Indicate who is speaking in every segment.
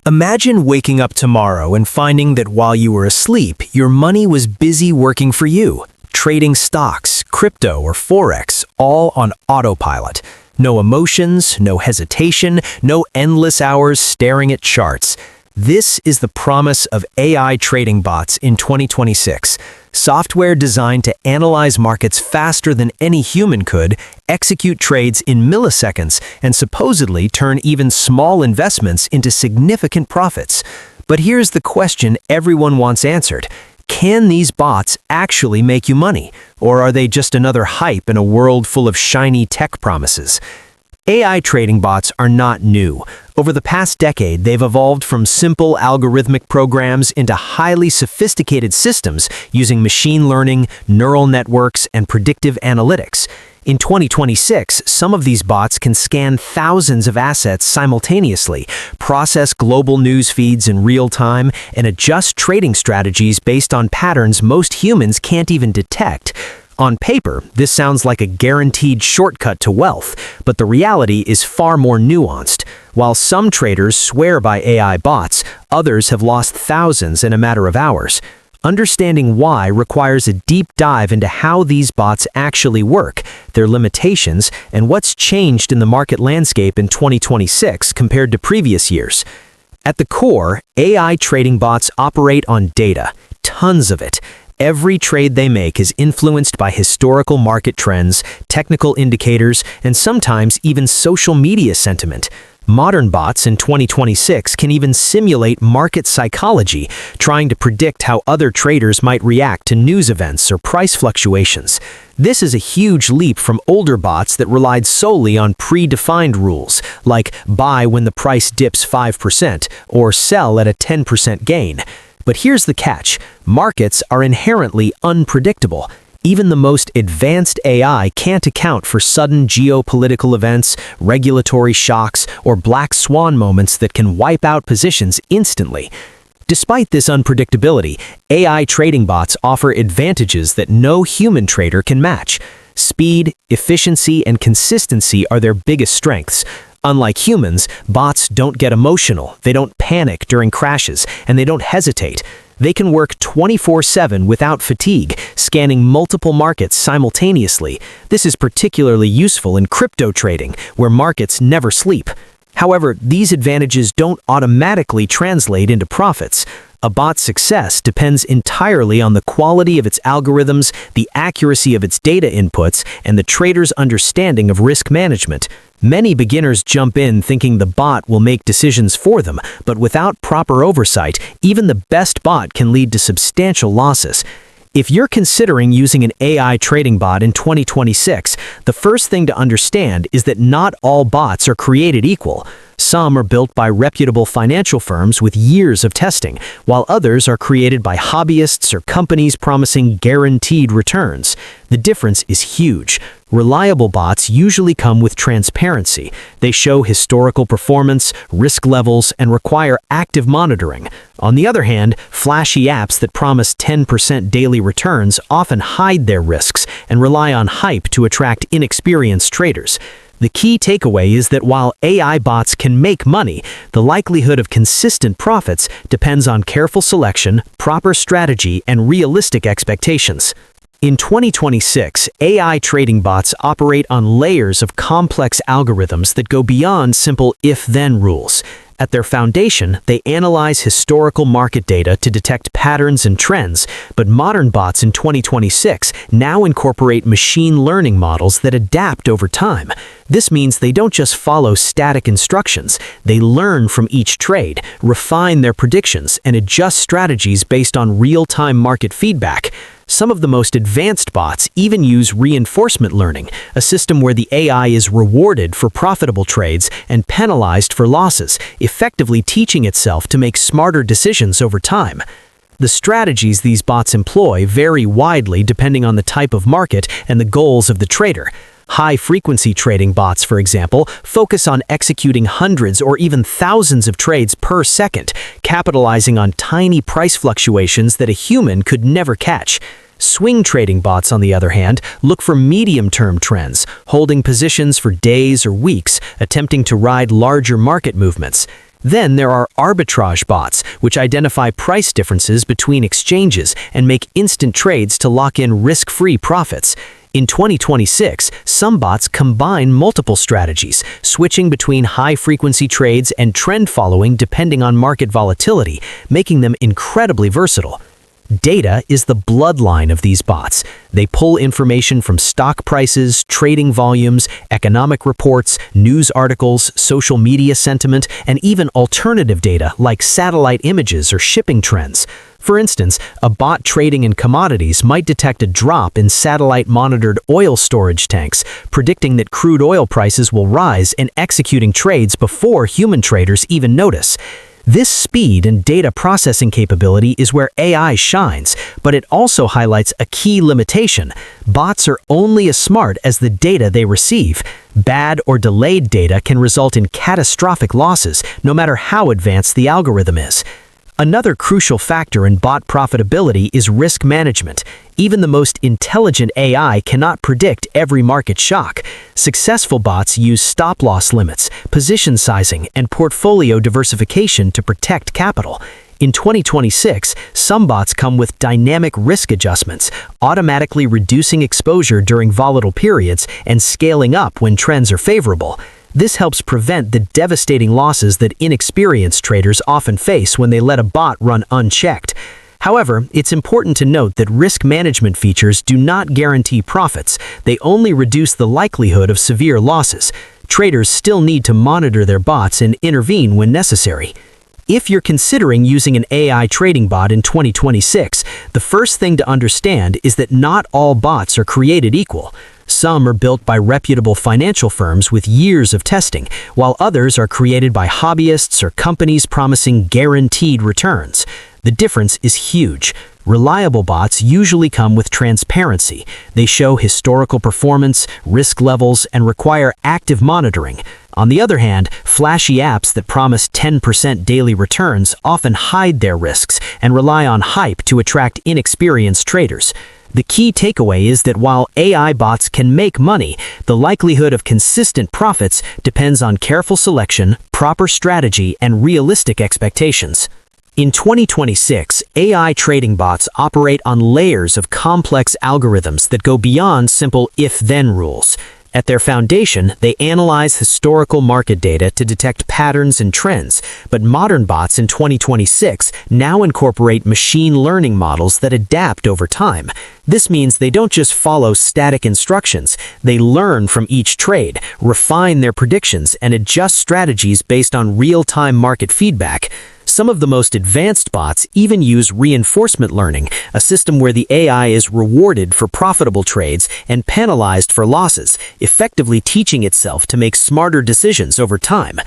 Speaker 1: Imagine waking up tomorrow and finding that while you were asleep, your money was busy working for you, trading stocks, crypto, or forex, all on autopilot. No emotions, no hesitation, no endless hours staring at charts. This is the promise of AI trading bots in 2026. Software designed to analyze markets faster than any human could, execute trades in milliseconds, and supposedly turn even small investments into significant profits. But here's the question everyone wants answered. Can these bots actually make you money? Or are they just another hype in a world full of shiny tech promises? AI trading bots are not new. Over the past decade, they've evolved from simple algorithmic programs into highly sophisticated systems using machine learning, neural networks, and predictive analytics. In 2026, some of these bots can scan thousands of assets simultaneously, process global news feeds in real time, and adjust trading strategies based on patterns most humans can't even detect. On paper, this sounds like a guaranteed shortcut to wealth, but the reality is far more nuanced. While some traders swear by AI bots, others have lost thousands in a matter of hours. Understanding why requires a deep dive into how these bots actually work, their limitations, and what's changed in the market landscape in 2026 compared to previous years. At the core, AI trading bots operate on data, tons of it. Every trade they make is influenced by historical market trends, technical indicators, and sometimes even social media sentiment. Modern bots in 2026 can even simulate market psychology, trying to predict how other traders might react to news events or price fluctuations. This is a huge leap from older bots that relied solely on predefined rules, like buy when the price dips 5% or sell at a 10% gain. But here's the catch. Markets are inherently unpredictable. Even the most advanced AI can't account for sudden geopolitical events, regulatory shocks, or black swan moments that can wipe out positions instantly. Despite this unpredictability, AI trading bots offer advantages that no human trader can match. Speed, efficiency, and consistency are their biggest strengths. Unlike humans, bots don't get emotional, they don't panic during crashes, and they don't hesitate. They can work 24/7 without fatigue, scanning multiple markets simultaneously. This is particularly useful in crypto trading, where markets never sleep. However, these advantages don't automatically translate into profits. A bot's success depends entirely on the quality of its algorithms, the accuracy of its data inputs, and the trader's understanding of risk management. Many beginners jump in thinking the bot will make decisions for them, but without proper oversight, even the best bot can lead to substantial losses. If you're considering using an AI trading bot in 2026, the first thing to understand is that not all bots are created equal. Some are built by reputable financial firms with years of testing, while others are created by hobbyists or companies promising guaranteed returns. The difference is huge. Reliable bots usually come with transparency. They show historical performance, risk levels, and require active monitoring. On the other hand, flashy apps that promise 10% daily returns often hide their risks and rely on hype to attract inexperienced traders. The key takeaway is that while AI bots can make money, the likelihood of consistent profits depends on careful selection, proper strategy, and realistic expectations. In 2026, AI trading bots operate on layers of complex algorithms that go beyond simple if-then rules. At their foundation, they analyze historical market data to detect patterns and trends, but modern bots in 2026 now incorporate machine learning models that adapt over time. This means they don't just follow static instructions, they learn from each trade, refine their predictions, and adjust strategies based on real-time market feedback. Some of the most advanced bots even use reinforcement learning, a system where the AI is rewarded for profitable trades and penalized for losses, effectively teaching itself to make smarter decisions over time. The strategies these bots employ vary widely depending on the type of market and the goals of the trader. High-frequency trading bots, for example, focus on executing hundreds or even thousands of trades per second, capitalizing on tiny price fluctuations that a human could never catch. Swing trading bots, on the other hand, look for medium-term trends, holding positions for days or weeks, attempting to ride larger market movements. Then there are arbitrage bots, which identify price differences between exchanges and make instant trades to lock in risk-free profits. In 2026, some bots combine multiple strategies, switching between high-frequency trades and trend following depending on market volatility, making them incredibly versatile. Data is the bloodline of these bots. They pull information from stock prices, trading volumes, economic reports, news articles, social media sentiment, and even alternative data like satellite images or shipping trends. For instance, a bot trading in commodities might detect a drop in satellite-monitored oil storage tanks, predicting that crude oil prices will rise and executing trades before human traders even notice. This speed and data processing capability is where AI shines, but it also highlights a key limitation. Bots are only as smart as the data they receive. Bad or delayed data can result in catastrophic losses, no matter how advanced the algorithm is. Another crucial factor in bot profitability is risk management. Even the most intelligent AI cannot predict every market shock. Successful bots use stop-loss limits, position sizing, and portfolio diversification to protect capital. In 2026, some bots come with dynamic risk adjustments, automatically reducing exposure during volatile periods and scaling up when trends are favorable. This helps prevent the devastating losses that inexperienced traders often face when they let a bot run unchecked. However, it's important to note that risk management features do not guarantee profits. They only reduce the likelihood of severe losses. Traders still need to monitor their bots and intervene when necessary. If you're considering using an AI trading bot in 2026, the first thing to understand is that not all bots are created equal. Some are built by reputable financial firms with years of testing, while others are created by hobbyists or companies promising guaranteed returns. The difference is huge. Reliable bots usually come with transparency. They show historical performance, risk levels, and require active monitoring. On the other hand, flashy apps that promise 10% daily returns often hide their risks and rely on hype to attract inexperienced traders. The key takeaway is that while AI bots can make money, the likelihood of consistent profits depends on careful selection, proper strategy, and realistic expectations. In 2026, AI trading bots operate on layers of complex algorithms that go beyond simple if-then rules. At their foundation, they analyze historical market data to detect patterns and trends, but modern bots in 2026 now incorporate machine learning models that adapt over time. This means they don't just follow static instructions, they learn from each trade, refine their predictions, and adjust strategies based on real-time market feedback. Some of the most advanced bots even use reinforcement learning, a system where the AI is rewarded for profitable trades and penalized for losses, effectively teaching itself to make smarter decisions over time.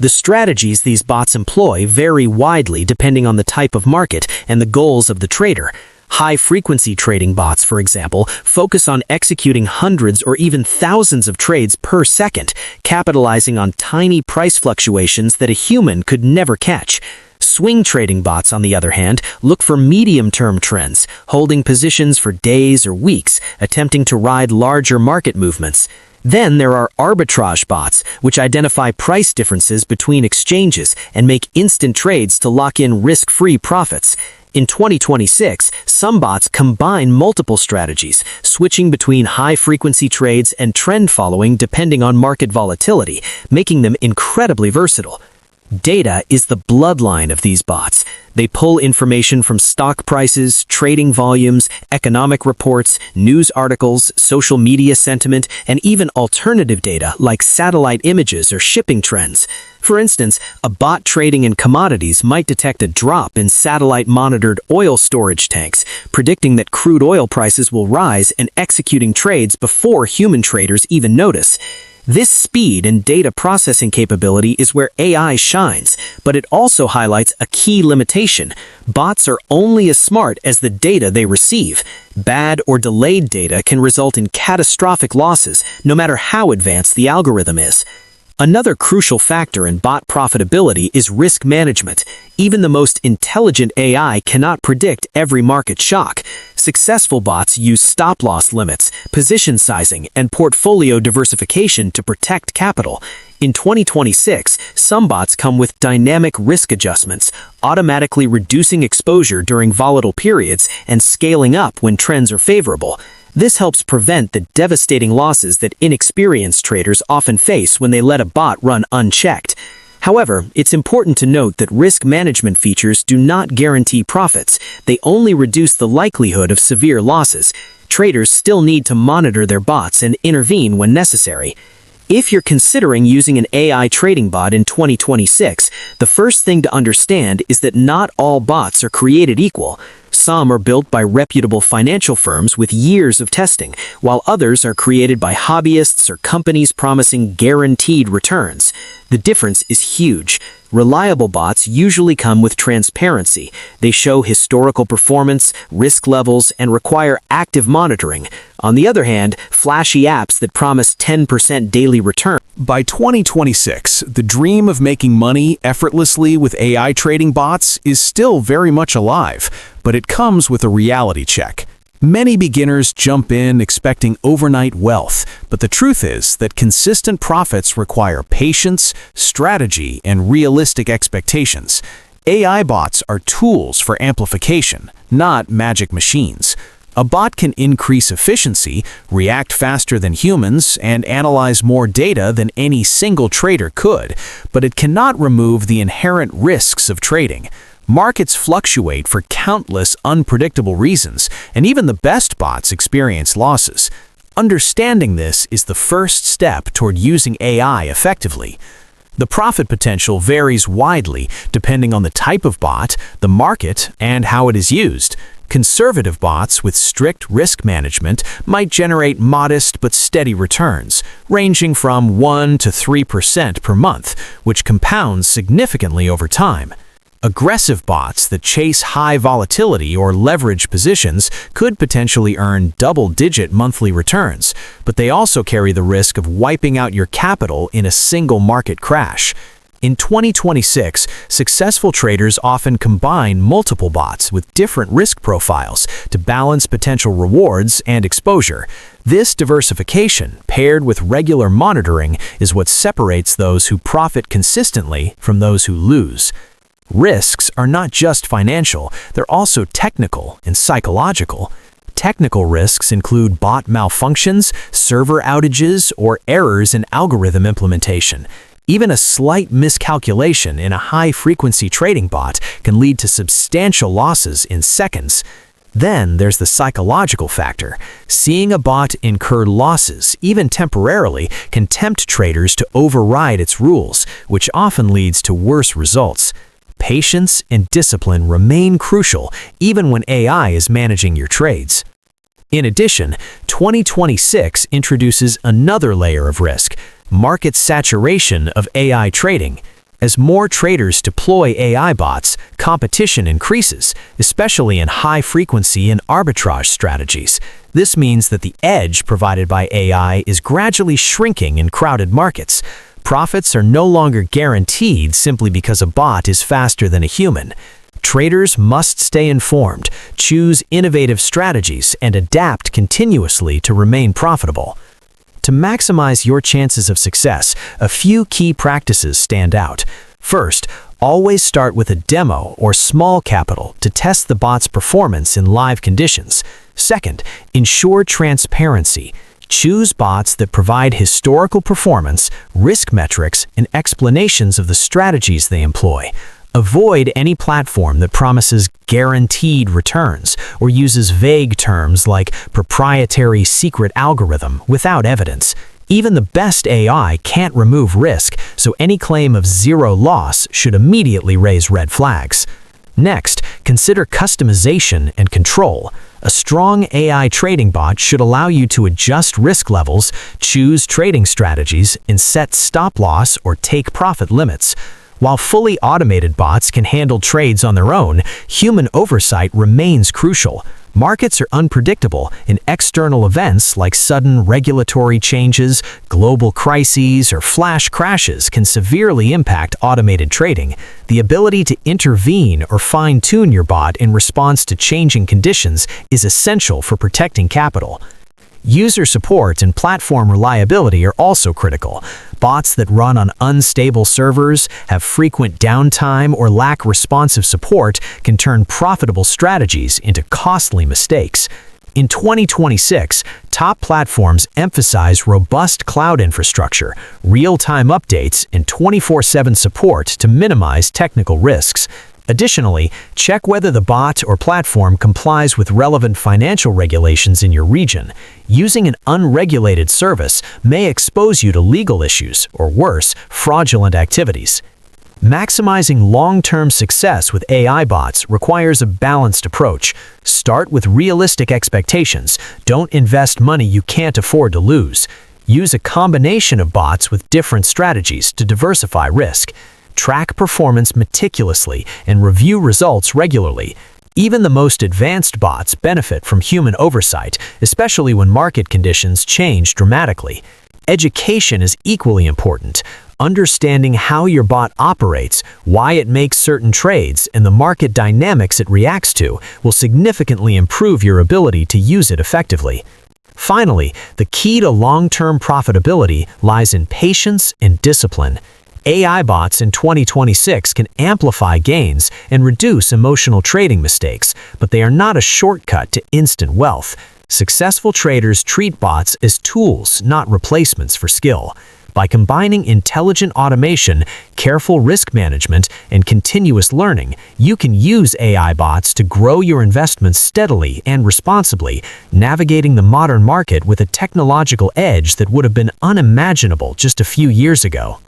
Speaker 1: The strategies these bots employ vary widely depending on the type of market and the goals of the trader. High-frequency trading bots, for example, focus on executing hundreds or even thousands of trades per second, capitalizing on tiny price fluctuations that a human could never catch. Swing trading bots, on the other hand, look for medium-term trends, holding positions for days or weeks, attempting to ride larger market movements. Then there are arbitrage bots, which identify price differences between exchanges and make instant trades to lock in risk-free profits. In 2026, some bots combine multiple strategies, switching between high-frequency trades and trend following depending on market volatility, making them incredibly versatile. Data is the bloodline of these bots. They pull information from stock prices, trading volumes, economic reports, news articles, social media sentiment, and even alternative data like satellite images or shipping trends. For instance, a bot trading in commodities might detect a drop in satellite-monitored oil storage tanks, predicting that crude oil prices will rise and executing trades before human traders even notice. This speed and data processing capability is where AI shines, but it also highlights a key limitation. Bots are only as smart as the data they receive. Bad or delayed data can result in catastrophic losses, no matter how advanced the algorithm is. Another crucial factor in bot profitability is risk management. Even the most intelligent AI cannot predict every market shock. Successful bots use stop-loss limits, position sizing, and portfolio diversification to protect capital. In 2026, some bots come with dynamic risk adjustments, automatically reducing exposure during volatile periods and scaling up when trends are favorable. This helps prevent the devastating losses that inexperienced traders often face when they let a bot run unchecked. However, it's important to note that risk management features do not guarantee profits. They only reduce the likelihood of severe losses. Traders still need to monitor their bots and intervene when necessary. If you're considering using an AI trading bot in 2026, the first thing to understand is that not all bots are created equal. Some are built by reputable financial firms with years of testing, while others are created by hobbyists or companies promising guaranteed returns. The difference is huge. Reliable bots usually come with transparency. They show historical performance, risk levels, and require active monitoring. On the other hand, flashy apps that promise 10% daily return.
Speaker 2: By 2026, the dream of making money effortlessly with AI trading bots is still very much alive, but it comes with a reality check. Many beginners jump in expecting overnight wealth, but the truth is that consistent profits require patience, strategy, and realistic expectations. AI bots are tools for amplification, not magic machines. A bot can increase efficiency, react faster than humans, and analyze more data than any single trader could, but it cannot remove the inherent risks of trading. Markets fluctuate for countless unpredictable reasons, and even the best bots experience losses. Understanding this is the first step toward using AI effectively. The profit potential varies widely depending on the type of bot, the market, and how it is used. Conservative bots with strict risk management might generate modest but steady returns, ranging from 1 to 3% per month, which compounds significantly over time. Aggressive bots that chase high volatility or leverage positions could potentially earn double-digit monthly returns, but they also carry the risk of wiping out your capital in a single market crash. In 2026, successful traders often combine multiple bots with different risk profiles to balance potential rewards and exposure. This diversification, paired with regular monitoring, is what separates those who profit consistently from those who lose. Risks are not just financial, they're also technical and psychological. Technical risks include bot malfunctions, server outages, or errors in algorithm implementation. Even a slight miscalculation in a high-frequency trading bot can lead to substantial losses in seconds. Then there's the psychological factor. Seeing a bot incur losses, even temporarily, can tempt traders to override its rules, which often leads to worse results. Patience and discipline remain crucial even when AI is managing your trades. In addition, 2026 introduces another layer of risk: market saturation of AI trading. As more traders deploy AI bots, competition increases, especially in high-frequency and arbitrage strategies. This means that the edge provided by AI is gradually shrinking in crowded markets. Profits are no longer guaranteed simply because a bot is faster than a human. Traders must stay informed, choose innovative strategies, and adapt continuously to remain profitable. To maximize your chances of success, a few key practices stand out. First, always start with a demo or small capital to test the bot's performance in live conditions. Second, ensure transparency. Choose bots that provide historical performance, risk metrics, and explanations of the strategies they employ. Avoid any platform that promises guaranteed returns or uses vague terms like proprietary secret algorithm without evidence. Even the best AI can't remove risk, so any claim of zero loss should immediately raise red flags. Next, consider customization and control. A strong AI trading bot should allow you to adjust risk levels, choose trading strategies, and set stop-loss or take-profit limits. While fully automated bots can handle trades on their own, human oversight remains crucial.
Speaker 1: Markets are unpredictable, and external events like sudden regulatory changes, global crises, or flash crashes can severely impact automated trading. The ability to intervene or fine-tune your bot in response to changing conditions is essential for protecting capital. User support and platform reliability are also critical. Bots that run on unstable servers, have frequent downtime, or lack responsive support can turn profitable strategies into costly mistakes. In 2026, top platforms emphasize robust cloud infrastructure, real-time updates, and 24/7 support to minimize technical risks. Additionally, check whether the bot or platform complies with relevant financial regulations in your region. Using an unregulated service may expose you to legal issues, or worse, fraudulent activities. Maximizing long-term success with AI bots requires a balanced approach. Start with realistic expectations. Don't invest money you can't afford to lose. Use a combination of bots with different strategies to diversify risk. Track performance meticulously and review results regularly. Even the most advanced bots benefit from human oversight, especially when market conditions change dramatically. Education is equally important. Understanding how your bot operates, why it makes certain trades, and the market dynamics it reacts to will significantly improve your ability to use it effectively. Finally, the key to long-term profitability lies in patience and discipline. AI bots in 2026 can amplify gains and reduce emotional trading mistakes, but they are not a shortcut to instant wealth. Successful traders treat bots as tools, not replacements for skill. By combining intelligent automation, careful risk management, and continuous learning, you can use AI bots to grow your investments steadily and responsibly, navigating the modern market with a technological edge that would have been unimaginable just a few years ago.